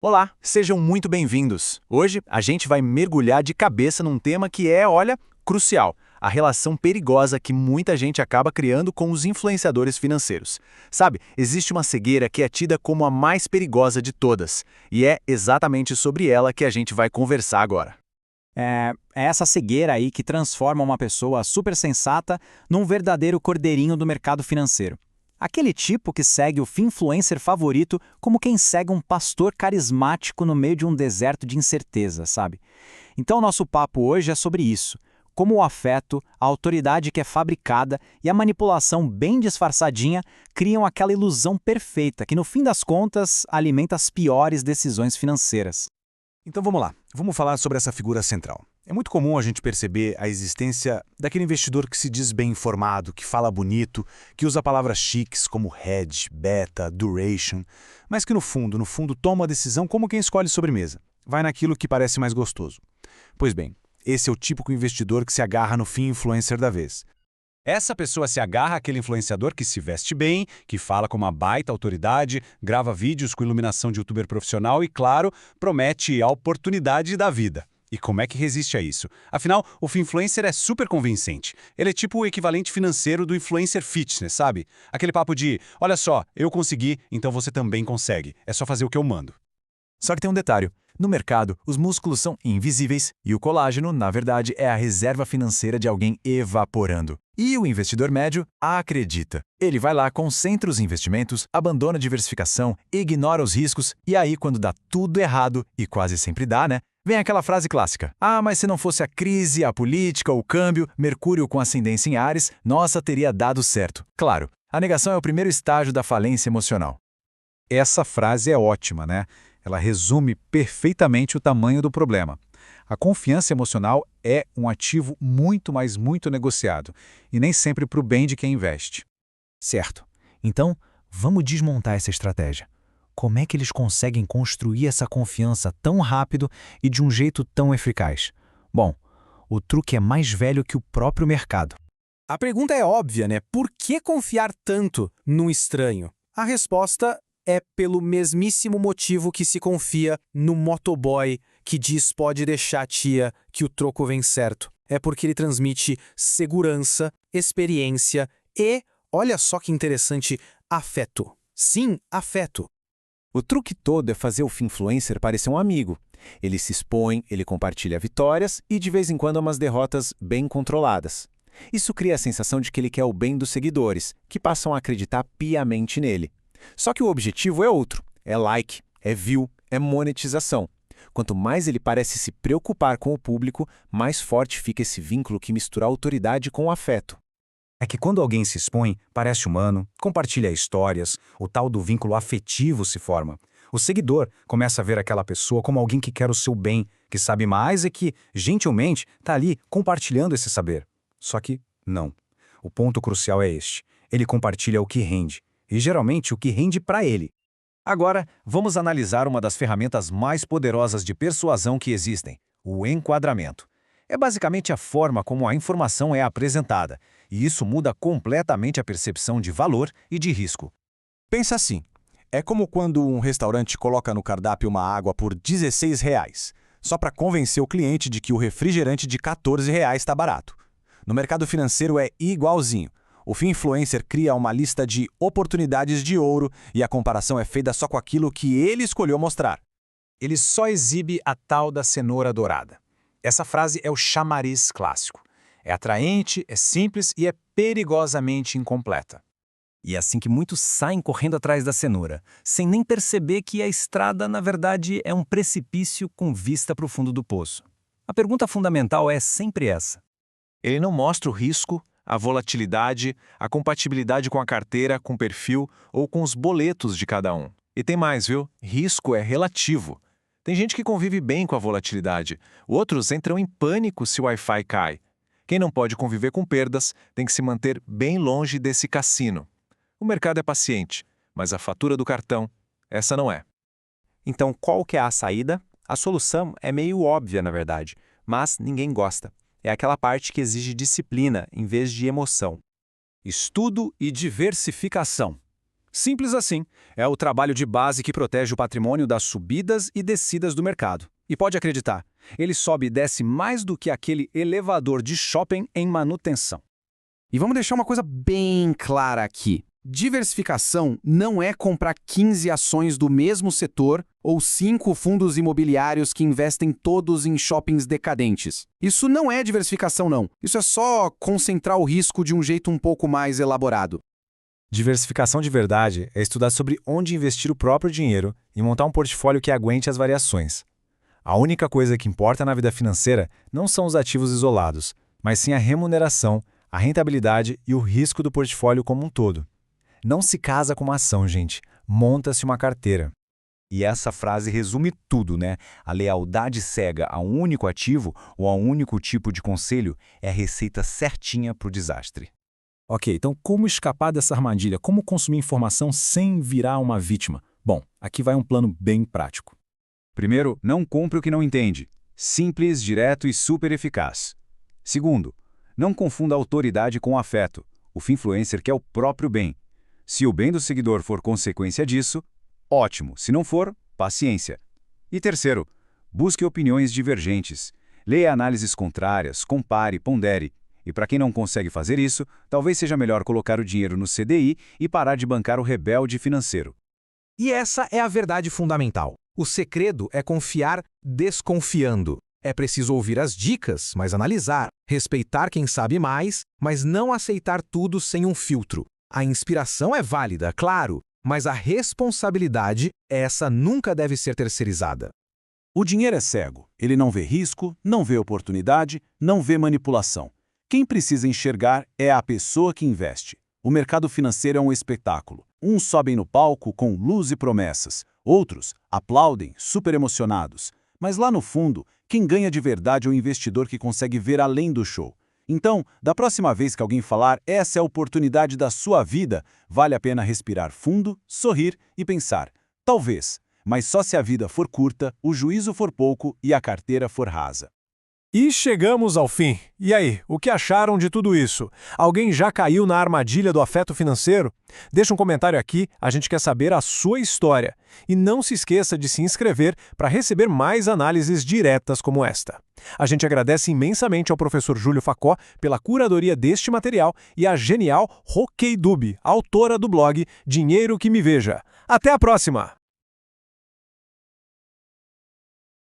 Olá, sejam muito bem-vindos. Hoje a gente vai mergulhar de cabeça num tema que é, olha, crucial: a relação perigosa que muita gente acaba criando com os influenciadores financeiros. Sabe, existe uma cegueira que é tida como a mais perigosa de todas, e é exatamente sobre ela que a gente vai conversar agora. É essa cegueira aí que transforma uma pessoa super sensata num verdadeiro cordeirinho do mercado financeiro. Aquele tipo que segue o finfluencer favorito como quem segue um pastor carismático no meio de um deserto de incerteza, sabe? Então, o nosso papo hoje é sobre isso. Como o afeto, a autoridade que é fabricada e a manipulação bem disfarçadinha criam aquela ilusão perfeita que, no fim das contas, alimenta as piores decisões financeiras. Então vamos lá, vamos falar sobre essa figura central. É muito comum a gente perceber a existência daquele investidor que se diz bem informado, que fala bonito, que usa palavras chiques como hedge, beta, duration, mas que no fundo toma a decisão como quem escolhe sobremesa. Vai naquilo que parece mais gostoso. Pois bem, esse é o típico investidor que se agarra no fim influencer da vez. Essa pessoa se agarra àquele influenciador que se veste bem, que fala com uma baita autoridade, grava vídeos com iluminação de youtuber profissional e, claro, promete a oportunidade da vida. E como é que resiste a isso? Afinal, o influencer é super convincente. Ele é tipo o equivalente financeiro do influencer fitness, sabe? Aquele papo de, olha só, eu consegui, então você também consegue. É só fazer o que eu mando. Só que tem um detalhe. No mercado, os músculos são invisíveis e o colágeno, na verdade, é a reserva financeira de alguém evaporando. E o investidor médio acredita. Ele vai lá, concentra os investimentos, abandona a diversificação, ignora os riscos e aí, quando dá tudo errado, e quase sempre dá, né? Vem aquela frase clássica: "Ah, mas se não fosse a crise, a política, o câmbio, Mercúrio com ascendência em Áries, nossa, teria dado certo." Claro, a negação é o primeiro estágio da falência emocional. Essa frase é ótima, né? Ela resume perfeitamente o tamanho do problema. A confiança emocional é um ativo muito, mas muito negociado, e nem sempre para o bem de quem investe. Certo. Então, vamos desmontar essa estratégia. Como é que eles conseguem construir essa confiança tão rápido e de um jeito tão eficaz? Bom, o truque é mais velho que o próprio mercado. A pergunta é óbvia, né? Por que confiar tanto num estranho? A resposta é pelo mesmíssimo motivo que se confia no motoboy que diz pode deixar tia que o troco vem certo. É porque ele transmite segurança, experiência e, olha só que interessante, afeto. Sim, afeto. O truque todo é fazer o influencer parecer um amigo. Ele se expõe, ele compartilha vitórias e de vez em quando umas derrotas bem controladas. Isso cria a sensação de que ele quer o bem dos seguidores, que passam a acreditar piamente nele. Só que o objetivo é outro: é like, é view, é monetização. Quanto mais ele parece se preocupar com o público, mais forte fica esse vínculo que mistura autoridade com afeto. É que quando alguém se expõe, parece humano, compartilha histórias, o tal do vínculo afetivo se forma. O seguidor começa a ver aquela pessoa como alguém que quer o seu bem, que sabe mais e que, gentilmente, está ali compartilhando esse saber. Só que, não. O ponto crucial é este: ele compartilha o que rende. E geralmente o que rende para ele. Agora, vamos analisar uma das ferramentas mais poderosas de persuasão que existem: o enquadramento. É basicamente a forma como a informação é apresentada, e isso muda completamente a percepção de valor e de risco. Pensa assim, é como quando um restaurante coloca no cardápio uma água por R$ 16, só para convencer o cliente de que o refrigerante de R$ 14 está barato. No mercado financeiro é igualzinho. O influencer cria uma lista de oportunidades de ouro e a comparação é feita só com aquilo que ele escolheu mostrar. Ele só exibe a tal da cenoura dourada. Essa frase é o chamariz clássico. É atraente, é simples e é perigosamente incompleta. E é assim que muitos saem correndo atrás da cenoura, sem nem perceber que a estrada, na verdade, é um precipício com vista para o fundo do poço. A pergunta fundamental é sempre essa. Ele não mostra o risco, a volatilidade, a compatibilidade com a carteira, com o perfil ou com os boletos de cada um. E tem mais, viu? Risco é relativo. Tem gente que convive bem com a volatilidade, outros entram em pânico se o Wi-Fi cai. Quem não pode conviver com perdas tem que se manter bem longe desse cassino. O mercado é paciente, mas a fatura do cartão, essa não é. Então, qual que é a saída? A solução é meio óbvia, na verdade, mas ninguém gosta. É aquela parte que exige disciplina em vez de emoção. Estudo e diversificação. Simples assim. É o trabalho de base que protege o patrimônio das subidas e descidas do mercado. E pode acreditar, ele sobe e desce mais do que aquele elevador de shopping em manutenção. E vamos deixar uma coisa bem clara aqui. Diversificação não é comprar 15 ações do mesmo setor ou 5 fundos imobiliários que investem todos em shoppings decadentes. Isso não é diversificação, não. Isso é só concentrar o risco de um jeito um pouco mais elaborado. Diversificação de verdade é estudar sobre onde investir o próprio dinheiro e montar um portfólio que aguente as variações. A única coisa que importa na vida financeira não são os ativos isolados, mas sim a remuneração, a rentabilidade e o risco do portfólio como um todo. Não se casa com uma ação, gente. Monta-se uma carteira. E essa frase resume tudo, né? A lealdade cega a um único ativo ou a um único tipo de conselho é a receita certinha para o desastre. Ok, então como escapar dessa armadilha? Como consumir informação sem virar uma vítima? Bom, aqui vai um plano bem prático. Primeiro, não compre o que não entende. Simples, direto e super eficaz. Segundo, não confunda autoridade com afeto. O finfluencer quer o próprio bem. Se o bem do seguidor for consequência disso, ótimo. Se não for, paciência. E terceiro, busque opiniões divergentes. Leia análises contrárias, compare, pondere. E para quem não consegue fazer isso, talvez seja melhor colocar o dinheiro no CDI e parar de bancar o rebelde financeiro. E essa é a verdade fundamental. O segredo é confiar desconfiando. É preciso ouvir as dicas, mas analisar, respeitar quem sabe mais, mas não aceitar tudo sem um filtro. A inspiração é válida, claro, mas a responsabilidade, essa nunca deve ser terceirizada. O dinheiro é cego. Ele não vê risco, não vê oportunidade, não vê manipulação. Quem precisa enxergar é a pessoa que investe. O mercado financeiro é um espetáculo. Uns sobem no palco com luz e promessas. Outros aplaudem, super emocionados. Mas lá no fundo, quem ganha de verdade é o investidor que consegue ver além do show. Então, da próxima vez que alguém falar essa é a oportunidade da sua vida, vale a pena respirar fundo, sorrir e pensar, talvez, mas só se a vida for curta, o juízo for pouco e a carteira for rasa. E chegamos ao fim. E aí, o que acharam de tudo isso? Alguém já caiu na armadilha do afeto financeiro? Deixa um comentário aqui, a gente quer saber a sua história. E não se esqueça de se inscrever para receber mais análises diretas como esta. A gente agradece imensamente ao professor Júlio Facó pela curadoria deste material e à genial Roquei Dub, autora do blog Dinheiro que Me Veja. Até a próxima!